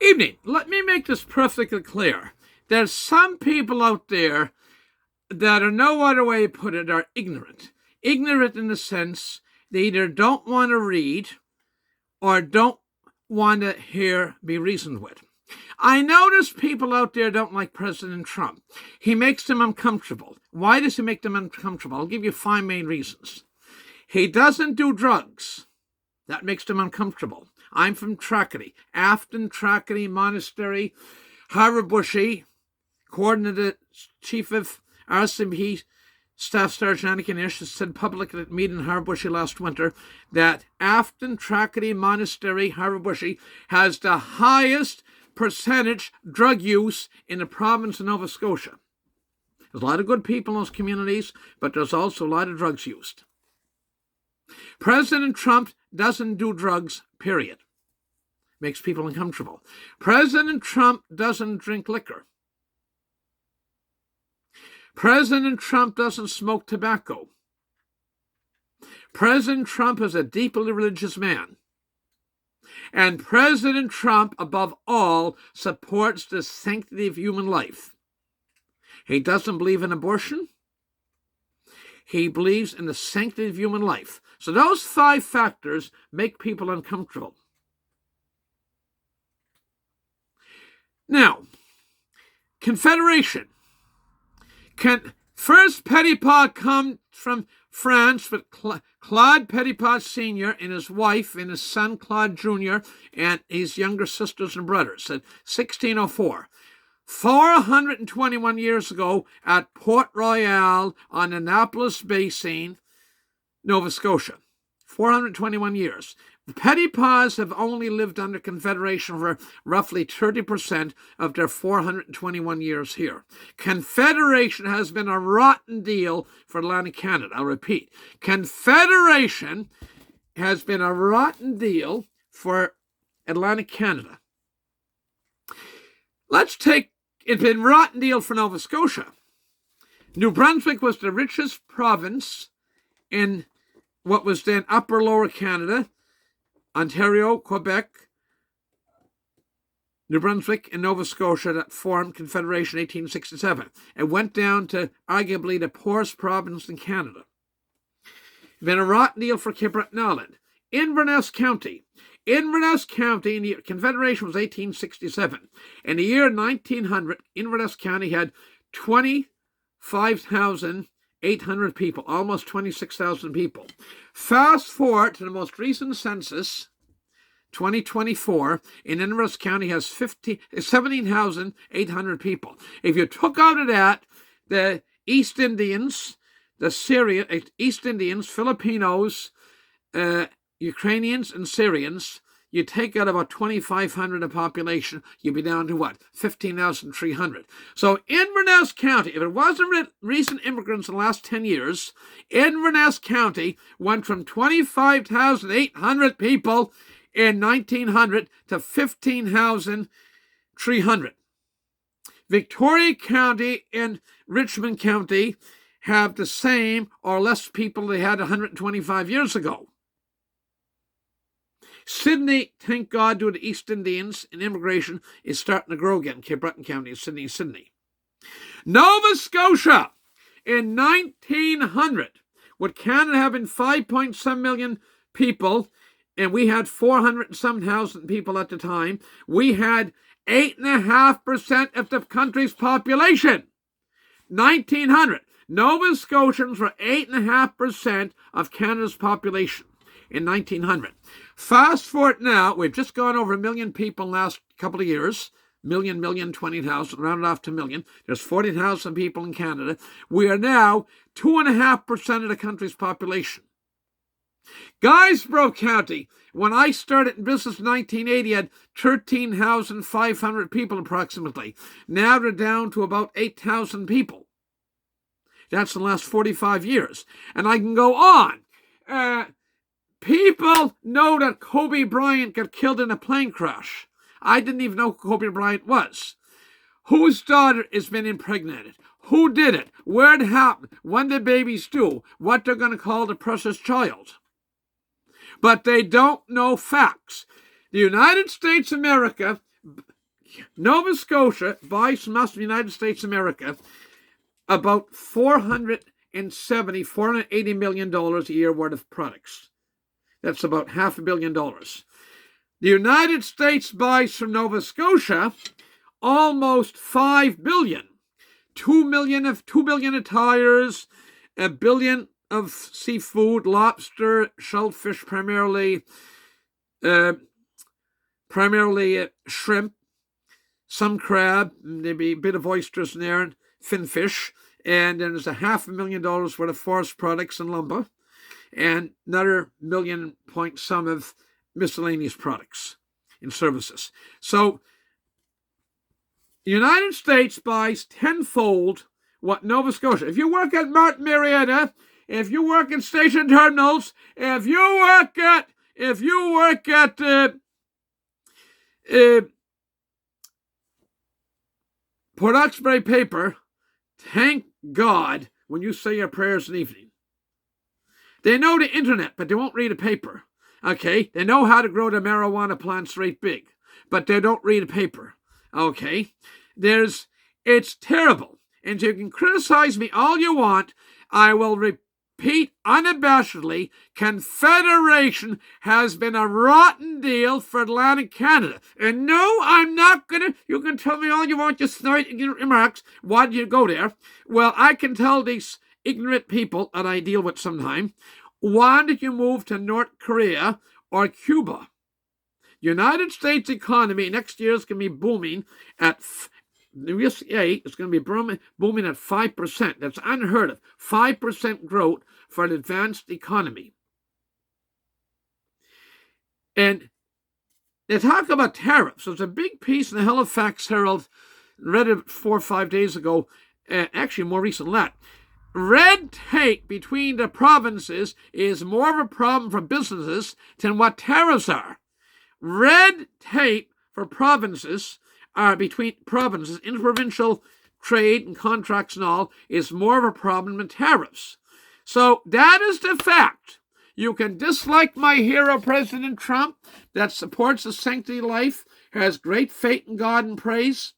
Evening. Let me make this perfectly clear. There's some people out there that are no other way to put it are ignorant. Ignorant in the sense they either don't want to read or don't want to be reasoned with. I notice people out there don't like President Trump. He makes them uncomfortable. Why does he make them uncomfortable? I'll give you 5 main reasons. He doesn't do drugs. That makes them uncomfortable. I'm from Tracadie, Afton Tracadie Monastery. Harbour-Bushy, coordinator chief of RCMP Staff Sergeant Anakin Ish, said publicly at a meeting in Harbour-Bushy last winter that Afton Tracadie Monastery, Harbour-Bushy, has the highest percentage drug use in the province of Nova Scotia. There's a lot of good people in those communities, but there's also a lot of drugs used. President Trump doesn't do drugs, period. Makes people uncomfortable. President Trump doesn't drink liquor. President Trump doesn't smoke tobacco. President Trump is a deeply religious man. And President Trump, above all, supports the sanctity of human life. He doesn't believe in abortion. He believes in the sanctity of human life. So those 5 factors make people uncomfortable. Now, Confederation. First Petitpas come from France with Claude Petitpas Sr. and his wife and his son Claude Jr. and his younger sisters and brothers in 1604. 421 years ago at Port Royal on Annapolis Basin, Nova Scotia. 421 years. The Petitpas have only lived under Confederation for roughly 30% of their 421 years here. Confederation has been a rotten deal for Atlantic Canada. I'll repeat. Confederation has been a rotten deal for Atlantic Canada. It's been a rotten deal for Nova Scotia. New Brunswick was the richest province in what was then Upper Lower Canada. Ontario, Quebec, New Brunswick, and Nova Scotia that formed Confederation in 1867. It went down to arguably the poorest province in Canada. It's been a rotten deal for Cape Breton Island. Inverness County. Inverness County in the Confederation was 1867. In the year 1900, Inverness County had 25,800 people, almost 26,000 people. Fast forward to the most recent census, 2024, in Inverness County has 17,800 people. If you took out of that the East Indians, Filipinos, Ukrainians, and Syrians, you take out about 2,500 of population, you'd be down to what? 15,300. So Inverness County, if it wasn't recent immigrants in the last 10 years, Inverness County went from 25,800 people in 1900 to 15,300. Victoria County and Richmond County have the same or less people they had 125 years ago. Sydney, thank God, due to East Indians and immigration, is starting to grow again. Cape Breton County is Sydney. Nova Scotia, in 1900, with Canada having 5.7 million people, and we had 400,000 people at the time, we had 8.5% of the country's population. 1900. Nova Scotians were 8.5% of Canada's population in 1900. Fast forward now, we've just gone over 1 million people in the last couple of years. 20,000, rounded off to million. There's 40,000 people in Canada. We are now 2.5% of the country's population. Guysborough County, when I started in business in 1980, had 13,500 people approximately. Now they're down to about 8,000 people. That's in the last 45 years. And I can go on. People know that Kobe Bryant got killed in a plane crash. I didn't even know who Kobe Bryant was. Whose daughter has been impregnated? Who did it? Where it happened? When did babies do? What they're going to call the precious child. But they don't know facts. The United States of America Nova Scotia buys from us, the United States of America, about $480 million a year worth of products. That's about $500 million. The United States buys from Nova Scotia almost $5 billion. 2 billion of tires, $1 billion of seafood, lobster, shellfish primarily, shrimp, some crab, maybe a bit of oysters in there, and finfish, and then there's $500,000 worth of forest products and lumber, and another million point some of miscellaneous products and services. So the United States buys tenfold what Nova Scotia. If you work at Martin Marietta, if you work in station terminals, if you work at Port Hawkesbury Paper, thank God when you say your prayers in the evening. They know the internet, but they won't read a paper. Okay? They know how to grow the marijuana plants right big, but they don't read a paper. Okay? It's terrible. And you can criticize me all you want. I will repeat unabashedly, Confederation has been a rotten deal for Atlantic Canada. And no, I'm not going to, you can tell me all you want, just snide remarks. Why did you go there? Well, I can tell these ignorant people that I deal with sometime, why did you move to North Korea or Cuba? United States economy next year is going to be booming at the USA is going to be booming at 5%. That's unheard of. 5% growth for an advanced economy. And they talk about tariffs. There's a big piece in the Halifax Herald, read it 4 or 5 days ago, actually more recent than that. Red tape between the provinces is more of a problem for businesses than what tariffs are. Red tape for provinces between provinces, interprovincial trade and contracts and all, is more of a problem than tariffs. So that is the fact. You can dislike my hero, President Trump, that supports the sanctity of life, has great faith in God and praise,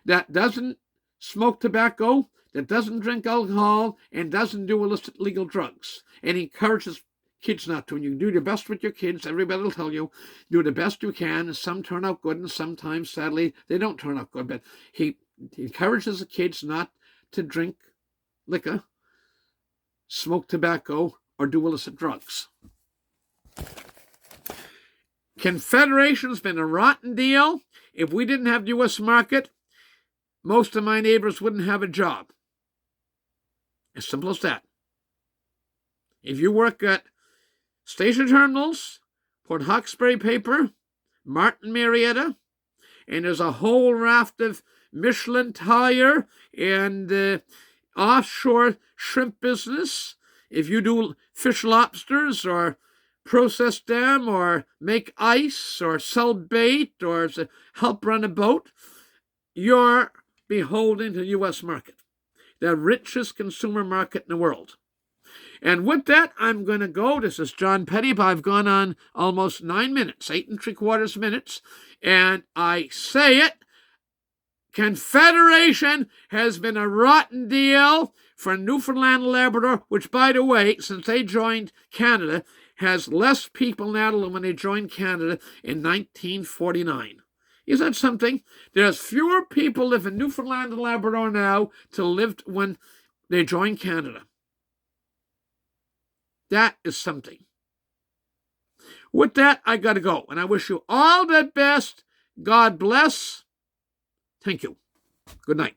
that doesn't smoke tobacco, that doesn't drink alcohol, and doesn't do illicit legal drugs, and encourages kids not to. And you do your best with your kids. Everybody will tell you, do the best you can. And some turn out good, and sometimes, sadly, they don't turn out good. But he encourages the kids not to drink liquor, smoke tobacco, or do illicit drugs. Confederation's been a rotten deal. If we didn't have the U.S. market, most of my neighbors wouldn't have a job. As simple as that. If you work at station terminals, Port Hawkesbury Paper, Martin Marietta, and there's a whole raft of Michelin tire and offshore shrimp business. If you do fish lobsters or process them or make ice or sell bait or help run a boat, you're beholden to the U.S. market, the richest consumer market in the world. And with that, I'm going to go. This is John Petty. I've gone on almost 9 minutes, 8 3/4 minutes. And I say it, Confederation has been a rotten deal for Newfoundland and Labrador, which, by the way, since they joined Canada, has less people now than when they joined Canada in 1949. Is that something? There's fewer people live in Newfoundland and Labrador now to lived when they joined Canada. That is something. With that, I got to go. And I wish you all the best. God bless. Thank you. Good night.